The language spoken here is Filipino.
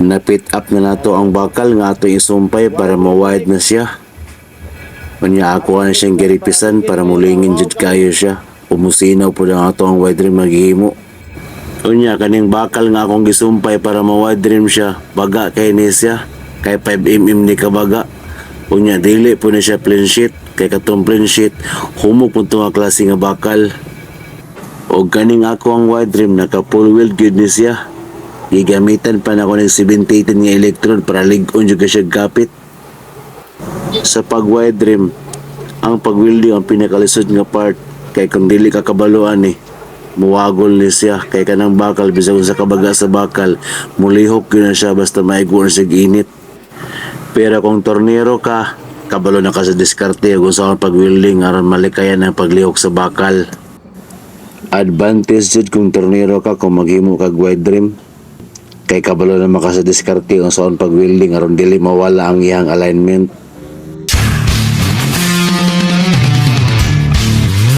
Napit up na nato ang bakal nga ato isumpay para ma-wide na siya. Kanya ako na siyang garipisan para mulingin jud kayo siya. Umusinaw po lang ato ang wide rim maghihimo. Unya kaning bakal nga akong gisumpay para ma-wide rim siya. Baga kay ni siya. Kay 5mm ni kabaga. Unya dili po na siya plain sheet. Kay katong plain sheet humok po nga klase nga bakal. O kaning ako ang wide rim naka full wheel gyud ni siya. Gigamitan pa na ako ng 78 nga electrode para lig-on jud ka siya kapit. Sa pag-wide rim, ang pag-welding ang pinakalisod nga part. Kay kung dili ka kabaluan muwagol ni siya. Kay kanang bakal, bisag sa kabaga sa bakal, mulihok yun na siya basta maigo na siya init. Pero kung tornero ka, kabalo na ka sa diskarte kung saan pag-welding aron malikayan ang paglihok sa bakal. Advantage jud kung tornero ka kung maghimo kag wide rim. Kay kabalo na maka sa diskarte kung saan pag-welding aron dili mawala ang iyang alignment.